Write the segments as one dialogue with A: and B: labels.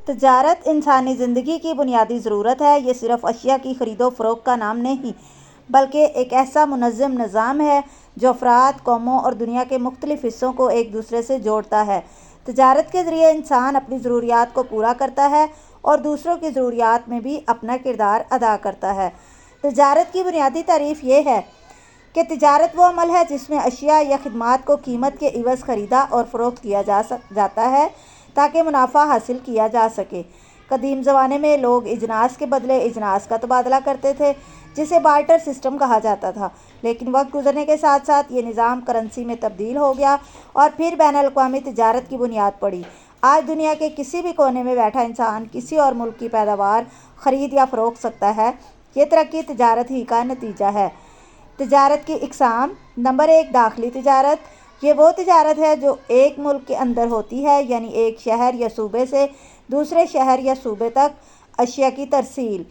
A: تجارت انسانی زندگی کی بنیادی ضرورت ہے۔ یہ صرف اشیاء کی خرید و فروخت کا نام نہیں بلکہ ایک ایسا منظم نظام ہے جو افراد، قوموں اور دنیا کے مختلف حصوں کو ایک دوسرے سے جوڑتا ہے۔ تجارت کے ذریعے انسان اپنی ضروریات کو پورا کرتا ہے اور دوسروں کی ضروریات میں بھی اپنا کردار ادا کرتا ہے۔ تجارت کی بنیادی تعریف یہ ہے کہ تجارت وہ عمل ہے جس میں اشیاء یا خدمات کو قیمت کے عوض خریدا اور فروخت کیا جاتا ہے تاکہ منافع حاصل کیا جا سکے۔ قدیم زمانے میں لوگ اجناس کے بدلے اجناس کا تبادلہ کرتے تھے جسے بارٹر سسٹم کہا جاتا تھا، لیکن وقت گزرنے کے ساتھ ساتھ یہ نظام کرنسی میں تبدیل ہو گیا اور پھر بین الاقوامی تجارت کی بنیاد پڑی۔ آج دنیا کے کسی بھی کونے میں بیٹھا انسان کسی اور ملک کی پیداوار خرید یا فروخت سکتا ہے۔ یہ ترقی تجارت ہی کا نتیجہ ہے۔ تجارت کی اقسام: نمبر 1، داخلی تجارت۔ یہ وہ تجارت ہے جو ایک ملک کے اندر ہوتی ہے، یعنی ایک شہر یا صوبے سے دوسرے شہر یا صوبے تک اشیاء کی ترسیل۔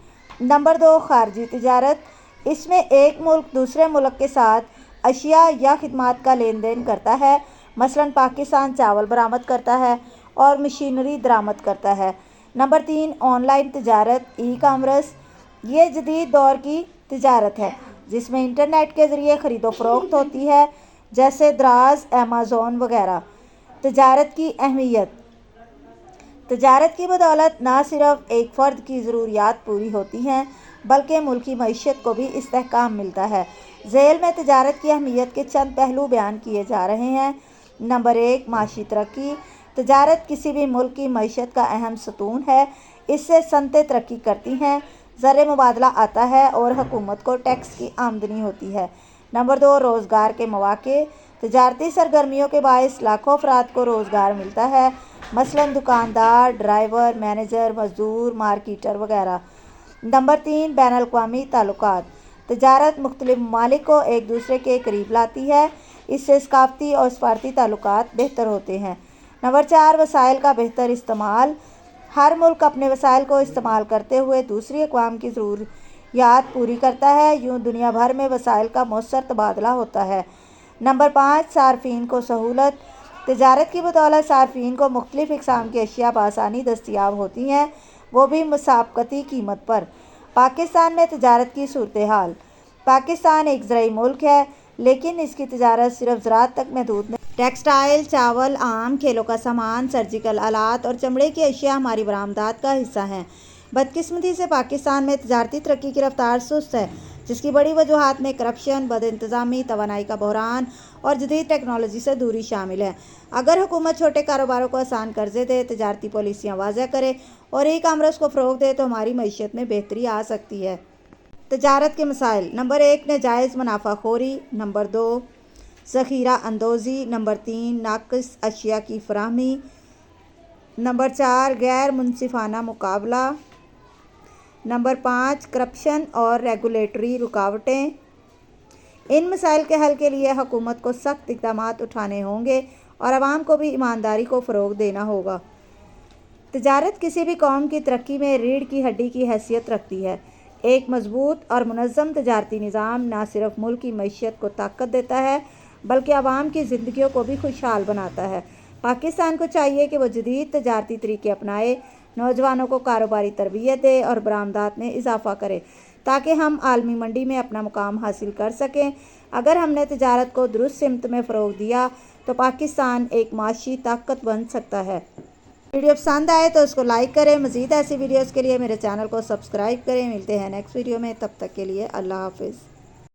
A: نمبر 2، خارجی تجارت۔ اس میں ایک ملک دوسرے ملک کے ساتھ اشیاء یا خدمات کا لین دین کرتا ہے، مثلاً پاکستان چاول برآمد کرتا ہے اور مشینری درآمد کرتا ہے۔ نمبر 3، آن لائن تجارت، ای کامرس۔ یہ جدید دور کی تجارت ہے جس میں انٹرنیٹ کے ذریعے خرید و فروخت ہوتی ہے، جیسے دراز، ایمیزون وغیرہ۔ تجارت کی اہمیت: تجارت کی بدولت نہ صرف ایک فرد کی ضروریات پوری ہوتی ہیں بلکہ ملکی معیشت کو بھی استحکام ملتا ہے۔ ذیل میں تجارت کی اہمیت کے چند پہلو بیان کیے جا رہے ہیں۔ نمبر 1، معاشی ترقی۔ تجارت کسی بھی ملک کی معیشت کا اہم ستون ہے۔ اس سے صنعتیں ترقی کرتی ہیں، زر مبادلہ آتا ہے اور حکومت کو ٹیکس کی آمدنی ہوتی ہے۔ نمبر 2، روزگار کے مواقع۔ تجارتی سرگرمیوں کے باعث لاکھوں افراد کو روزگار ملتا ہے، مثلاً دکاندار، ڈرائیور، مینیجر، مزدور، مارکیٹر وغیرہ۔ نمبر 3، بین الاقوامی تعلقات۔ تجارت مختلف ممالک کو ایک دوسرے کے قریب لاتی ہے، اس سے ثقافتی اور سفارتی تعلقات بہتر ہوتے ہیں۔ نمبر 4، وسائل کا بہتر استعمال۔ ہر ملک اپنے وسائل کو استعمال کرتے ہوئے دوسری اقوام کی ضروریات پوری کرتا ہے، یوں دنیا بھر میں وسائل کا مؤثر تبادلہ ہوتا ہے۔ نمبر 5، صارفین کو سہولت۔ تجارت کی بدولت صارفین کو مختلف اقسام کی اشیاء بآسانی دستیاب ہوتی ہیں، وہ بھی مسابقتی قیمت پر۔ پاکستان میں تجارت کی صورتحال: پاکستان ایک زرعی ملک ہے لیکن اس کی تجارت صرف زراعت تک محدود نہیں۔ ٹیکسٹائل، چاول، آم، کھیلوں کا سامان، سرجیکل آلات اور چمڑے کی اشیاء ہماری برآمدات کا حصہ ہیں۔ بدقسمتی سے پاکستان میں تجارتی ترقی کی رفتار سست ہے، جس کی بڑی وجوہات میں کرپشن، بد انتظامی، توانائی کا بحران اور جدید ٹیکنالوجی سے دوری شامل ہے۔ اگر حکومت چھوٹے کاروباروں کو آسان قرضے دے، تجارتی پالیسیاں واضح کرے اور ای کامرس کو فروغ دے تو ہماری معیشت میں بہتری آ سکتی ہے۔ تجارت کے مسائل: نمبر 1، ناجائز منافع خوری۔ نمبر 2، ذخیرہ اندوزی۔ نمبر 3، ناقص اشیاء کی فراہمی۔ نمبر 4، غیر منصفانہ مقابلہ۔ نمبر 5، کرپشن اور ریگولیٹری رکاوٹیں۔ ان مسائل کے حل کے لیے حکومت کو سخت اقدامات اٹھانے ہوں گے اور عوام کو بھی ایمانداری کو فروغ دینا ہوگا۔ تجارت کسی بھی قوم کی ترقی میں ریڑھ کی ہڈی کی حیثیت رکھتی ہے۔ ایک مضبوط اور منظم تجارتی نظام نہ صرف ملک کی معیشت کو طاقت دیتا ہے بلکہ عوام کی زندگیوں کو بھی خوشحال بناتا ہے۔ پاکستان کو چاہیے کہ وہ جدید تجارتی طریقے اپنائے، نوجوانوں کو کاروباری تربیت دے اور برآمدات میں اضافہ کرے تاکہ ہم عالمی منڈی میں اپنا مقام حاصل کر سکیں۔ اگر ہم نے تجارت کو درست سمت میں فروغ دیا تو پاکستان ایک معاشی طاقت بن سکتا ہے۔ ویڈیو پسند آئے تو اس کو لائک کریں۔ مزید ایسی ویڈیوز کے لیے میرے چینل کو سبسکرائب کریں۔ ملتے ہیں نیکسٹ ویڈیو میں، تب تک کے لیے اللہ حافظ۔